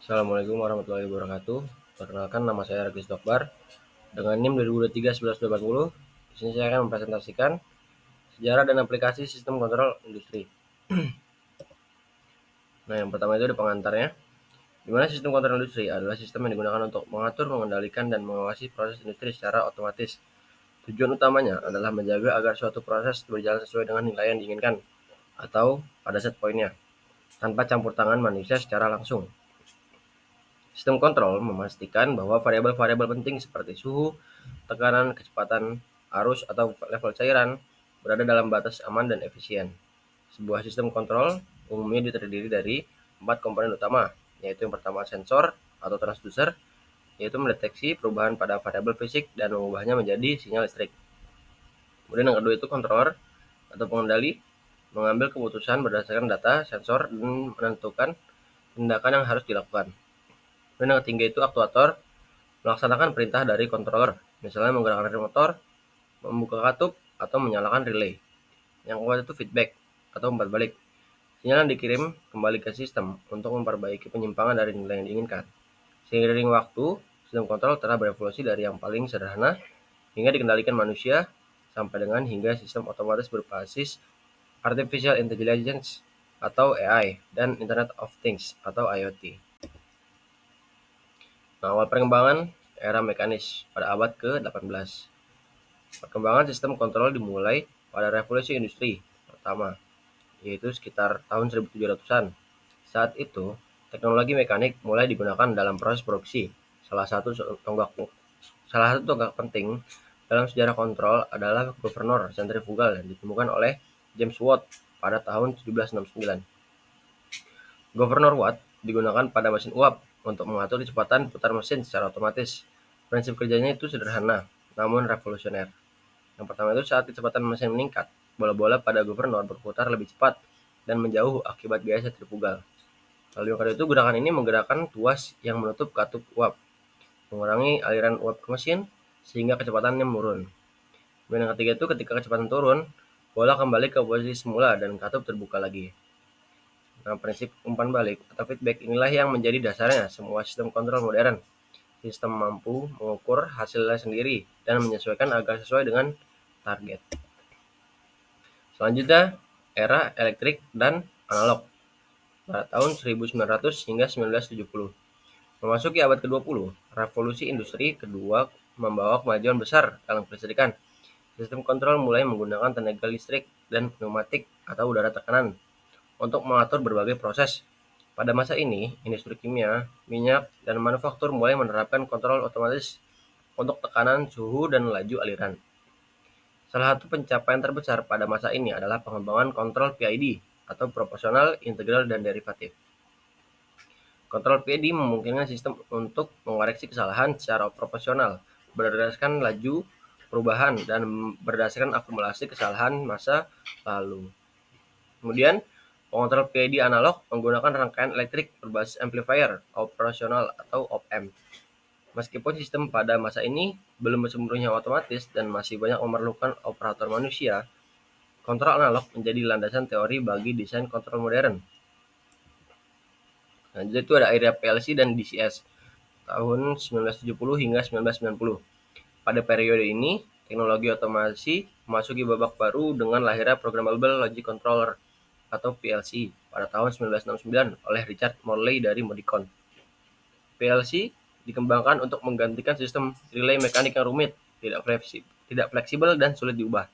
Assalamualaikum warahmatullahi wabarakatuh. Perkenalkan, nama saya Ragis Dokbar dengan NIM 2023-1180. Di sini saya akan mempresentasikan sejarah dan aplikasi sistem kontrol industri. Nah, yang pertama itu ada pengantarnya. Di mana sistem kontrol industri adalah sistem yang digunakan untuk mengatur, mengendalikan, dan mengawasi proses industri secara otomatis. Tujuan utamanya adalah menjaga agar suatu proses berjalan sesuai dengan nilai yang diinginkan atau pada set poinnya, tanpa campur tangan manusia secara langsung. Sistem kontrol memastikan bahwa variabel-variabel penting seperti suhu, tekanan, kecepatan, arus, atau level cairan berada dalam batas aman dan efisien. Sebuah sistem kontrol umumnya terdiri dari 4 komponen utama, yaitu yang pertama sensor atau transducer, yaitu mendeteksi perubahan pada variabel fisik dan mengubahnya menjadi sinyal listrik. Kemudian yang kedua itu controller atau pengendali, mengambil keputusan berdasarkan data sensor dan menentukan tindakan yang harus dilakukan. Dan yang ketiga itu aktuator, melaksanakan perintah dari controller, misalnya menggerakkan rem motor, membuka katup, atau menyalakan relay. Yang keempat itu feedback atau umpan balik, sinyal yang dikirim kembali ke sistem untuk memperbaiki penyimpangan dari nilai yang diinginkan. Seiring waktu, sistem kontrol telah berevolusi dari yang paling sederhana hingga dikendalikan manusia sampai dengan hingga sistem otomatis berbasis Artificial Intelligence atau AI dan Internet of Things atau IoT. Nah, awal perkembangan era mekanis pada abad ke-18. Perkembangan sistem kontrol dimulai pada revolusi industri pertama, yaitu sekitar tahun 1700-an. Saat itu, teknologi mekanik mulai digunakan dalam proses produksi. Salah satu tonggak penting dalam sejarah kontrol adalah governor sentrifugal yang ditemukan oleh James Watt pada tahun 1769. Governor Watt digunakan pada mesin uap untuk mengatur kecepatan putar mesin secara otomatis. Prinsip kerjanya itu sederhana, namun revolusioner. Yang pertama itu saat kecepatan mesin meningkat, bola-bola pada governor berputar lebih cepat dan menjauh akibat gaya sentrifugal. Lalu yang kedua itu gerakan ini menggerakkan tuas yang menutup katup uap, mengurangi aliran uap ke mesin sehingga kecepatannya menurun. Dan yang ketiga itu ketika kecepatan turun, bola kembali ke posisi semula dan katup terbuka lagi. Nah, prinsip umpan balik atau feedback inilah yang menjadi dasarnya semua sistem kontrol modern. Sistem mampu mengukur hasilnya sendiri dan menyesuaikan agar sesuai dengan target. Selanjutnya, era elektrik dan analog pada tahun 1900 hingga 1970. Memasuki abad ke-20, revolusi industri kedua membawa kemajuan besar dalam kelistrikan. Sistem kontrol mulai menggunakan tenaga listrik dan pneumatik atau udara tekanan untuk mengatur berbagai proses. Pada masa ini, industri kimia, minyak, dan manufaktur mulai menerapkan kontrol otomatis untuk tekanan, suhu, dan laju aliran. Salah satu pencapaian terbesar pada masa ini adalah pengembangan kontrol PID atau proporsional, integral, dan derivatif. Kontrol PID memungkinkan sistem untuk mengoreksi kesalahan secara proporsional berdasarkan laju perubahan dan berdasarkan akumulasi kesalahan masa lalu. Kemudian, pengontrol PID analog menggunakan rangkaian elektrik berbasis amplifier operasional atau op-amp. Meskipun sistem pada masa ini belum sepenuhnya otomatis dan masih banyak memerlukan operator manusia, kontrol analog menjadi landasan teori bagi desain kontrol modern. Selanjutnya itu ada era PLC dan DCS tahun 1970 hingga 1990. Pada periode ini, teknologi otomasi memasuki babak baru dengan lahirnya Programmable Logic Controller atau PLC pada tahun 1969 oleh Richard Morley dari Modicon. PLC dikembangkan untuk menggantikan sistem relay mekanik yang rumit, tidak fleksibel dan sulit diubah.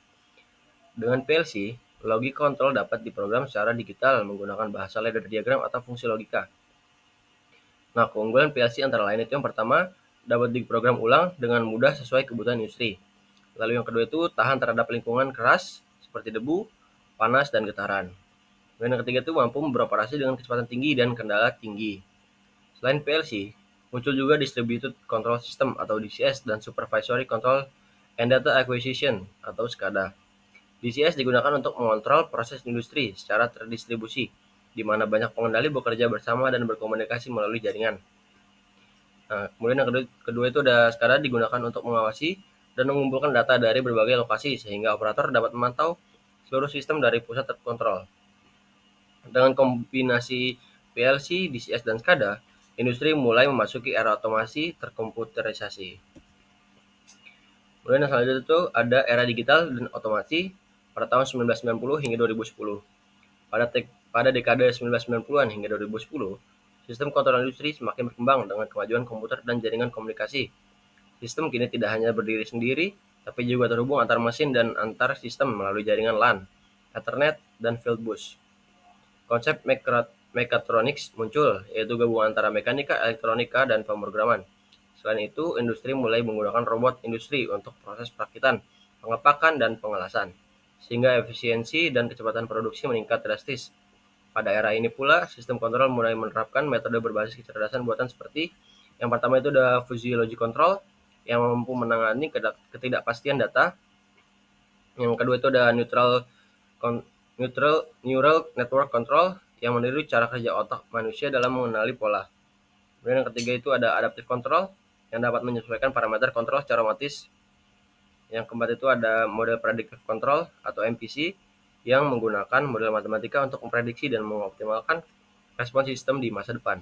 Dengan PLC, logic control dapat diprogram secara digital menggunakan bahasa ladder diagram atau fungsi logika. Nah, keunggulan PLC antara lain itu yang pertama, dapat diprogram ulang dengan mudah sesuai kebutuhan industri. Lalu yang kedua itu tahan terhadap lingkungan keras seperti debu, panas, dan getaran. Dan yang ketiga itu mampu beroperasi dengan kecepatan tinggi dan kendala tinggi. Selain PLC, muncul juga Distributed Control System atau DCS dan Supervisory Control and Data Acquisition atau SCADA. DCS digunakan untuk mengontrol proses industri secara terdistribusi, di mana banyak pengendali bekerja bersama dan berkomunikasi melalui jaringan. Nah, kemudian yang kedua itu ada SCADA digunakan untuk mengawasi dan mengumpulkan data dari berbagai lokasi sehingga operator dapat memantau seluruh sistem dari pusat terkontrol. Dengan kombinasi PLC, DCS, dan SCADA, industri mulai memasuki era otomasi terkomputerisasi. Kemudian yang selanjutnya itu ada era digital dan otomasi pada tahun 1990 hingga 2010. Pada dekade 1990-an hingga 2010, sistem kontrol industri semakin berkembang dengan kemajuan komputer dan jaringan komunikasi. Sistem kini tidak hanya berdiri sendiri, tapi juga terhubung antar mesin dan antar sistem melalui jaringan LAN, Ethernet, dan field bus. Konsep mechatronics muncul, yaitu gabungan antara mekanika, elektronika, dan pemrograman. Selain itu, industri mulai menggunakan robot industri untuk proses perakitan, pengepakan, dan pengelasan, sehingga efisiensi dan kecepatan produksi meningkat drastis. Pada era ini pula, sistem kontrol mulai menerapkan metode berbasis kecerdasan buatan seperti yang pertama itu ada physiology control yang mampu menangani ketidakpastian data. Yang kedua itu ada neural network control yang meniru cara kerja otak manusia dalam mengenali pola. Kemudian yang ketiga itu ada adaptive control yang dapat menyesuaikan parameter kontrol secara otomatis. Yang keempat itu ada model predictive control atau MPC yang menggunakan model matematika untuk memprediksi dan mengoptimalkan respon sistem di masa depan.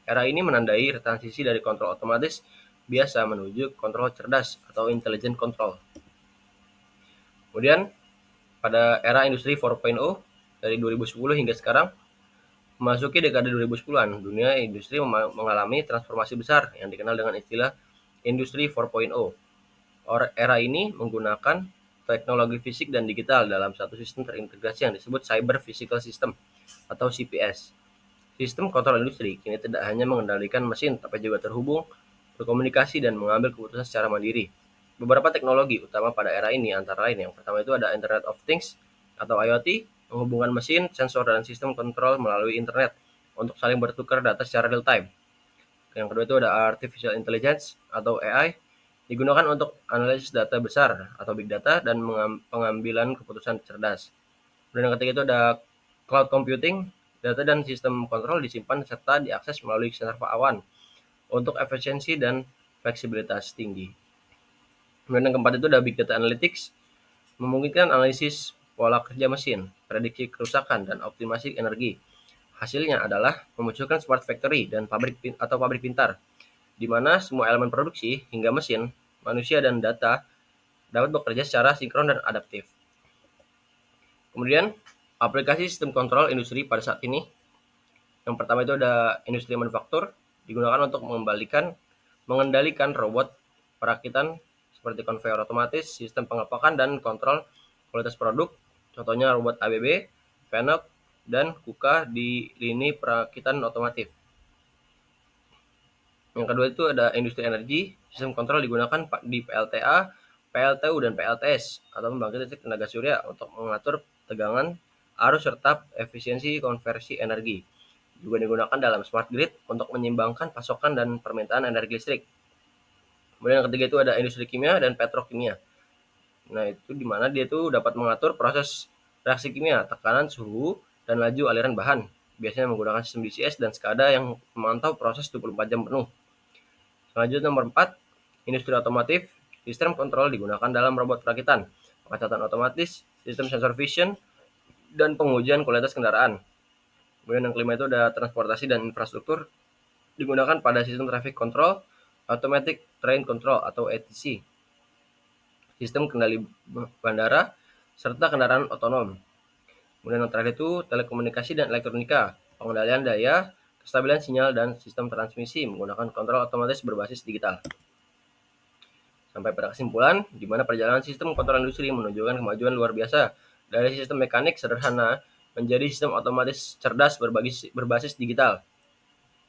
Era ini menandai transisi dari kontrol otomatis biasa menuju kontrol cerdas atau intelligent control. Kemudian pada era industri 4.0 dari 2010 hingga sekarang, memasuki dekade 2010-an, dunia industri mengalami transformasi besar yang dikenal dengan istilah industri 4.0. Era ini menggunakan teknologi fisik dan digital dalam satu sistem terintegrasi yang disebut Cyber Physical System atau CPS. Sistem kontrol industri kini tidak hanya mengendalikan mesin, tapi juga terhubung, berkomunikasi, dan mengambil keputusan secara mandiri. Beberapa teknologi utama pada era ini antara lain yang pertama itu ada Internet of Things atau IoT, menghubungkan mesin, sensor, dan sistem kontrol melalui internet untuk saling bertukar data secara real time. Yang kedua itu ada Artificial Intelligence atau AI, digunakan untuk analisis data besar atau big data dan pengambilan keputusan cerdas. Dan yang ketiga itu ada Cloud Computing, data dan sistem kontrol disimpan serta diakses melalui server awan untuk efisiensi dan fleksibilitas tinggi. Kemudian yang keempat itu ada Big Data Analytics, memungkinkan analisis pola kerja mesin, prediksi kerusakan, dan optimasi energi. Hasilnya adalah memunculkan smart factory dan pabrik pintar, di mana semua elemen produksi hingga mesin, manusia, dan data dapat bekerja secara sinkron dan adaptif. Kemudian, aplikasi sistem kontrol industri pada saat ini, yang pertama itu ada industri manufaktur, digunakan untuk mengendalikan robot perakitan seperti konveyor otomatis, sistem pengepakan dan kontrol kualitas produk, contohnya robot ABB, Venok, dan KUKA di lini perakitan otomotif. Yang kedua itu ada industri energi, sistem kontrol digunakan di PLTA, PLTU, dan PLTS atau pembangkit listrik tenaga surya untuk mengatur tegangan, arus, serta efisiensi konversi energi. Juga digunakan dalam smart grid untuk menyeimbangkan pasokan dan permintaan energi listrik. Kemudian yang ketiga itu ada industri kimia dan petrokimia. Nah, itu di mana dia tuh dapat mengatur proses reaksi kimia, tekanan, suhu, dan laju aliran bahan. Biasanya menggunakan sistem DCS dan SCADA yang memantau proses 24 jam penuh. Selanjutnya nomor 4, industri otomotif. Sistem kontrol digunakan dalam robot perakitan, pengecatan otomatis, sistem sensor vision, dan pengujian kualitas kendaraan. Kemudian yang kelima itu ada transportasi dan infrastruktur, digunakan pada sistem traffic control, automatic train control atau ATC, sistem kendali bandara, serta kendaraan otonom. Kemudian yang terakhir itu telekomunikasi dan elektronika, pengendalian daya, kestabilan sinyal, dan sistem transmisi menggunakan kontrol otomatis berbasis digital. Sampai pada kesimpulan, di mana perjalanan sistem kontrol industri menunjukkan kemajuan luar biasa dari sistem mekanik sederhana menjadi sistem otomatis cerdas berbasis digital.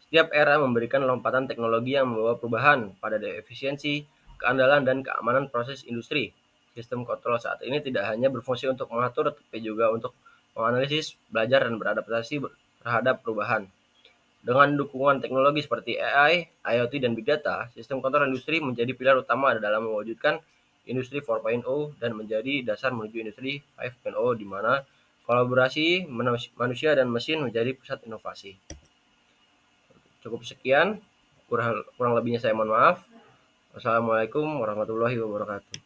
Setiap era memberikan lompatan teknologi yang membawa perubahan pada efisiensi, keandalan, dan keamanan proses industri. Sistem kontrol saat ini tidak hanya berfungsi untuk mengatur, tapi juga untuk menganalisis, belajar, dan beradaptasi terhadap perubahan. Dengan dukungan teknologi seperti AI, IoT, dan Big Data, sistem kontrol industri menjadi pilar utama dalam mewujudkan Industri 4.0 dan menjadi dasar menuju Industri 5.0 di mana kolaborasi manusia dan mesin menjadi pusat inovasi. Cukup sekian, kurang lebihnya saya mohon maaf. Wassalamualaikum warahmatullahi wabarakatuh.